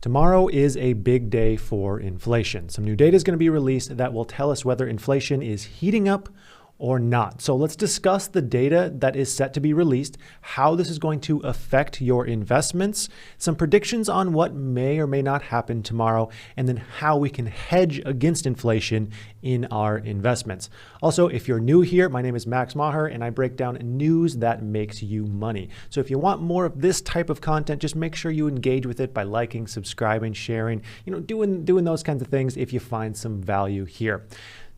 Tomorrow is a big day for inflation. Some new data is going to be released that will tell us whether inflation is heating up or not. So let's discuss the data that is set to be released, how this is going to affect your investments, some predictions on what may or may not happen tomorrow, and then how we can hedge against inflation in our investments. Also, if you're new here, my name is Maher, and I break down news that makes you money. So if you want more of this type of content, just make sure you engage with it by liking, subscribing, sharing, doing those kinds of things if you find some value here.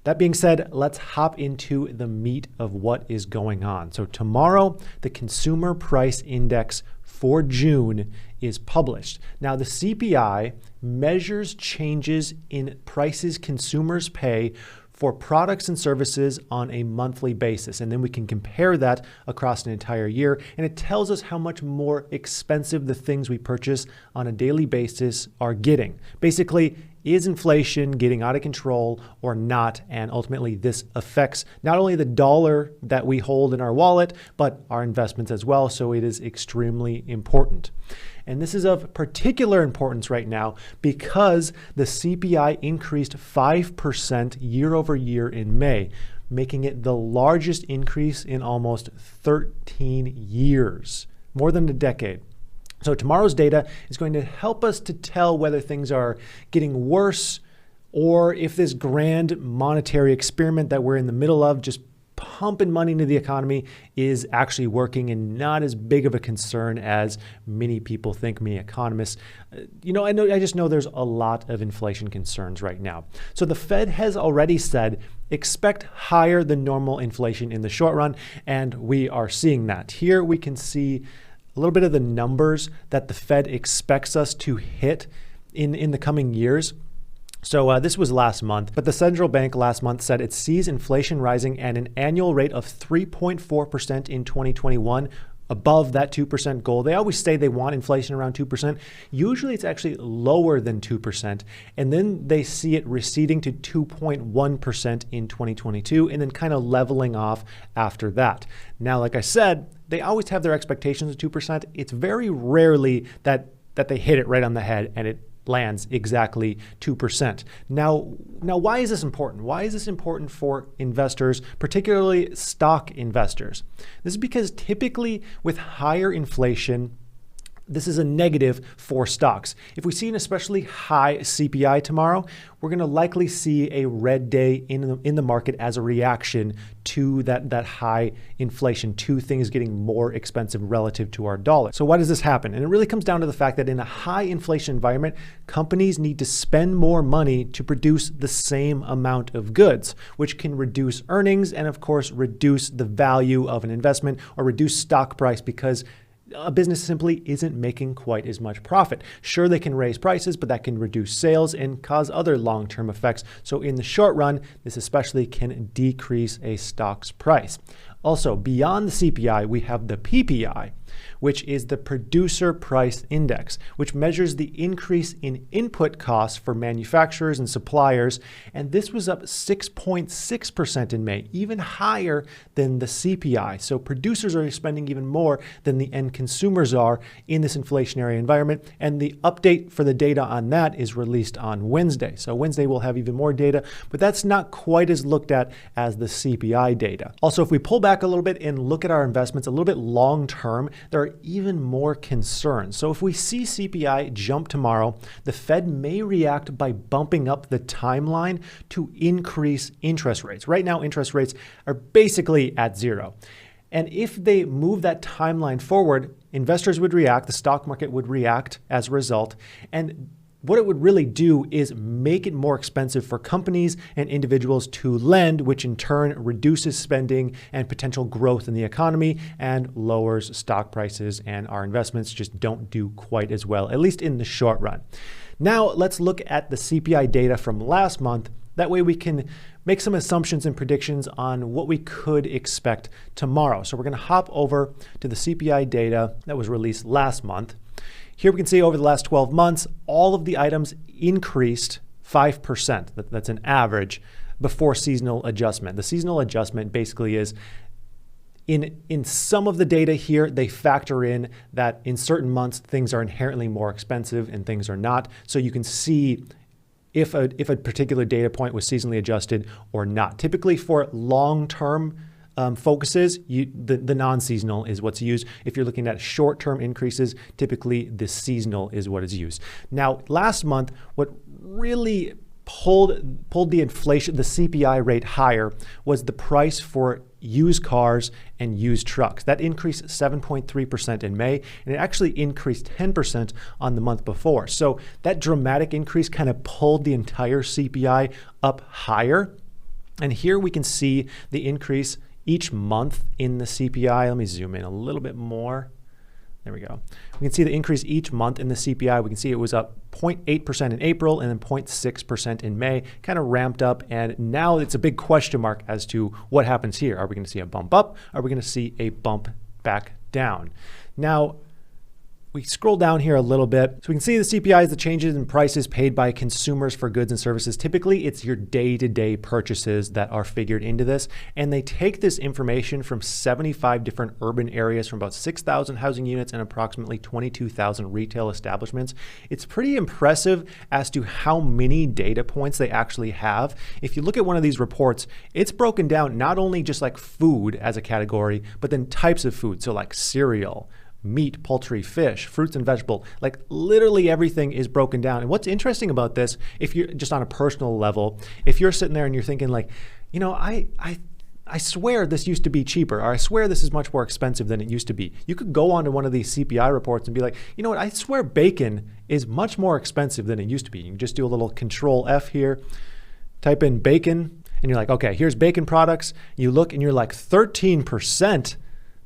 That being said, let's hop into the meat of what is going on. So tomorrow, the Consumer Price Index for June is published. Now, the CPI measures changes in prices consumers pay for products and services on a monthly basis. And then we can compare that across an entire year. And it tells us how much more expensive the things we purchase on a daily basis are getting. Basically, is inflation getting out of control or not? And ultimately, this affects not only the dollar that we hold in our wallet, but our investments as well. So it is extremely important. And this is of particular importance right now because the CPI increased 5% year over year in May, making it the largest increase in almost 13 years, more than a decade. So tomorrow's data is going to help us to tell whether things are getting worse or if this grand monetary experiment that we're in the middle of, just pumping money into the economy, is actually working and not as big of a concern as many people think, many economists. I just know there's a lot of inflation concerns right now. So the Fed has already said, expect higher than normal inflation in the short run, and we are seeing that. Here we can see a little bit of the numbers that the Fed expects us to hit in the coming years. So this was last month, but the central bank last month said it sees inflation rising at an annual rate of 3.4% in 2021, above that 2% goal. They always say they want inflation around 2%. Usually it's actually lower than 2%. And then they see it receding to 2.1% in 2022 and then kind of leveling off after that. Now, like I said, they always have their expectations of 2%. It's very rarely that they hit it right on the head and it lands exactly 2%. Now, why is this important? Why is this important for investors, particularly stock investors? This is because typically with higher inflation, this is a negative for stocks. If we see an especially high CPI tomorrow, we're going to likely see a red day in the market as a reaction to that high inflation, to things getting more expensive relative to our dollar. So why does this happen? And it really comes down to the fact that in a high inflation environment, companies need to spend more money to produce the same amount of goods, which can reduce earnings and of course reduce the value of an investment or reduce stock price because a business simply isn't making quite as much profit. Sure, they can raise prices, but that can reduce sales and cause other long-term effects. So in the short run, this especially can decrease a stock's price. Also, beyond the CPI, we have the PPI, which is the Producer Price Index, which measures the increase in input costs for manufacturers and suppliers. And this was up 6.6% in May, even higher than the CPI. So producers are spending even more than the end consumers are in this inflationary environment. And the update for the data on that is released on Wednesday. So Wednesday we'll have even more data, but that's not quite as looked at as the CPI data. Also, if we pull back a little bit and look at our investments a little bit long term, there are even more concerns. So if we see CPI jump tomorrow, the Fed may react by bumping up the timeline to increase interest rates. Right now, interest rates are basically at zero. And if they move that timeline forward, investors would react, the stock market would react as a result. And what it would really do is make it more expensive for companies and individuals to lend, which in turn reduces spending and potential growth in the economy and lowers stock prices, and our investments just don't do quite as well, at least in the short run. Now let's look at the CPI data from last month. That way we can make some assumptions and predictions on what we could expect tomorrow. So we're going to hop over to the CPI data that was released last month. Here we can see over the last 12 months, all of the items increased 5%. That's an average before seasonal adjustment. The seasonal adjustment basically is In some of the data here, they factor in that in certain months, things are inherently more expensive and things are not. So you can see if a particular data point was seasonally adjusted or not. Typically for long-term focuses, the non-seasonal is what's used. If you're looking at short-term increases, typically the seasonal is what is used. Now, last month, what really pulled the inflation, the CPI rate higher was the price for used cars and used trucks. That increased 7.3% in May, and it actually increased 10% on the month before. So that dramatic increase kind of pulled the entire CPI up higher. And here we can see the increase each month in the CPI. Let me zoom in a little bit more. There we go. We can see the increase each month in the CPI. We can see it was up 0.8% in April and then 0.6% in May, kind of ramped up. And now it's a big question mark as to what happens here. Are we going to see a bump up? Are we going to see a bump back down? Now, we scroll down here a little bit. So we can see the CPI is the changes in prices paid by consumers for goods and services. Typically, it's your day-to-day purchases that are figured into this. And they take this information from 75 different urban areas from about 6,000 housing units and approximately 22,000 retail establishments. It's pretty impressive as to how many data points they actually have. If you look at one of these reports, it's broken down not only just like food as a category, but then types of food. So like cereal, meat, poultry, fish, fruits and vegetables, like literally everything is broken down. And what's interesting about this, if you're just on a personal level, if you're sitting there and you're thinking like, you know, I swear this used to be cheaper, or I swear this is much more expensive than it used to be. You could go onto one of these CPI reports and be like, you know what, I swear bacon is much more expensive than it used to be. You can just do a little Control F here, type in bacon, and you're like, okay, here's bacon products. You look and you're like 13%.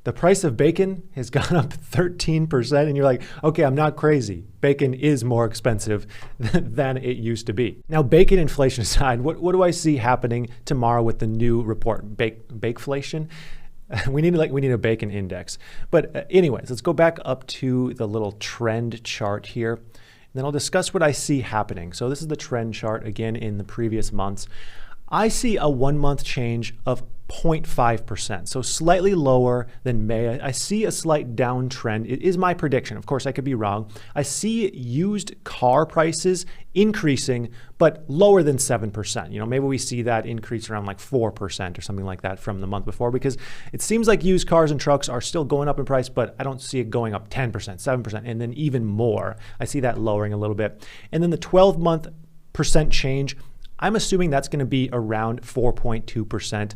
The price of bacon has gone up 13%, and you're like, okay, I'm not crazy. Bacon is more expensive than it used to be. Now, bacon inflation aside, what do I see happening tomorrow with the new report, bakeflation? We need a bacon index. But anyways, let's go back up to the little trend chart here. And then I'll discuss what I see happening. So this is the trend chart again in the previous months. I see a 1 month change of 0.5%, so slightly lower than May. I see a slight downtrend. It is my prediction. Of course, I could be wrong. I see used car prices increasing, but lower than 7%. You know, maybe we see that increase around like 4% or something like that from the month before, because it seems like used cars and trucks are still going up in price, but I don't see it going up 10%, 7%, and then even more. I see that lowering a little bit. And then the 12-month percent change, I'm assuming that's going to be around 4.2%.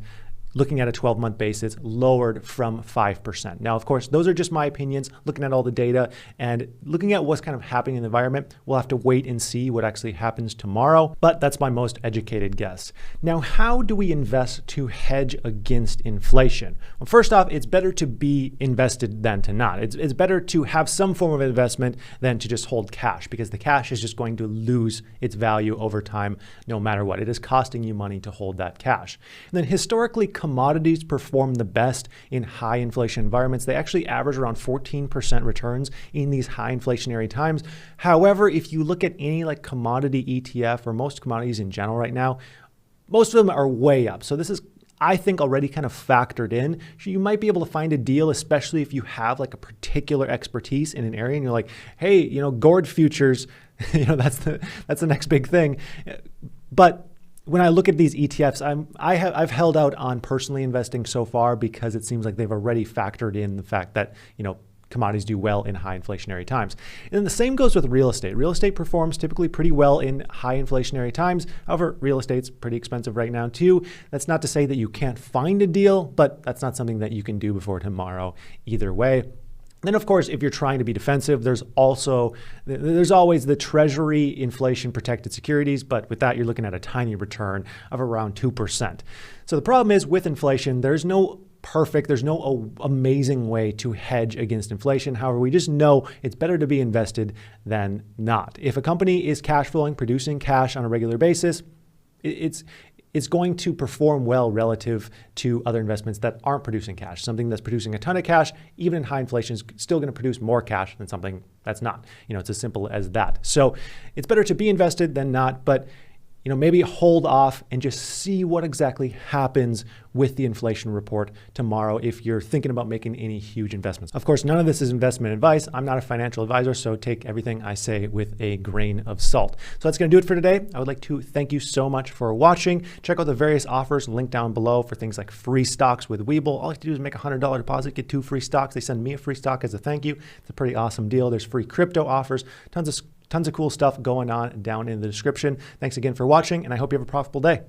Looking at a 12-month basis, lowered from 5%. Now, of course, those are just my opinions, looking at all the data and looking at what's kind of happening in the environment. We'll have to wait and see what actually happens tomorrow, but that's my most educated guess. Now, how do we invest to hedge against inflation? Well, first off, it's better to be invested than to not. It's better to have some form of investment than to just hold cash, because the cash is just going to lose its value over time no matter what. It is costing you money to hold that cash. And then historically, commodities perform the best in high inflation environments. They actually average around 14% returns in these high inflationary times. However, if you look at any like commodity ETF or most commodities in general right now, most of them are way up. So this is, I think, already kind of factored in. So you might be able to find a deal, especially if you have like a particular expertise in an area and you're like, hey, you know, gourd futures, you know, that's the next big thing. But when I look at these ETFs, I've held out on personally investing so far, because it seems like they've already factored in the fact that, you know, commodities do well in high inflationary times. And then the same goes with real estate. Real estate performs typically pretty well in high inflationary times. However, real estate's pretty expensive right now too. That's not to say that you can't find a deal, but that's not something that you can do before tomorrow either way. Then, of course, if you're trying to be defensive, there's always the Treasury inflation protected securities, but with that, you're looking at a tiny return of around 2%. So the problem is with inflation, there's no amazing way to hedge against inflation. However, we just know it's better to be invested than not. If a company is cash flowing, producing cash on a regular basis, it's going to perform well relative to other investments that aren't producing cash. Something that's producing a ton of cash, even in high inflation, is still going to produce more cash than something that's not. You know, it's as simple as that. So it's better to be invested than not, but maybe hold off and just see what exactly happens with the inflation report tomorrow if you're thinking about making any huge investments. Of course, none of this is investment advice. I'm not a financial advisor, so take everything I say with a grain of salt. So that's going to do it for today. I would like to thank you so much for watching. Check out the various offers linked down below for things like free stocks with Webull. All you have to do is make a $100 deposit, get 2 free stocks. They send me a free stock as a thank you. It's a pretty awesome deal. There's free crypto offers, tons of cool stuff going on down in the description. Thanks again for watching, and I hope you have a profitable day.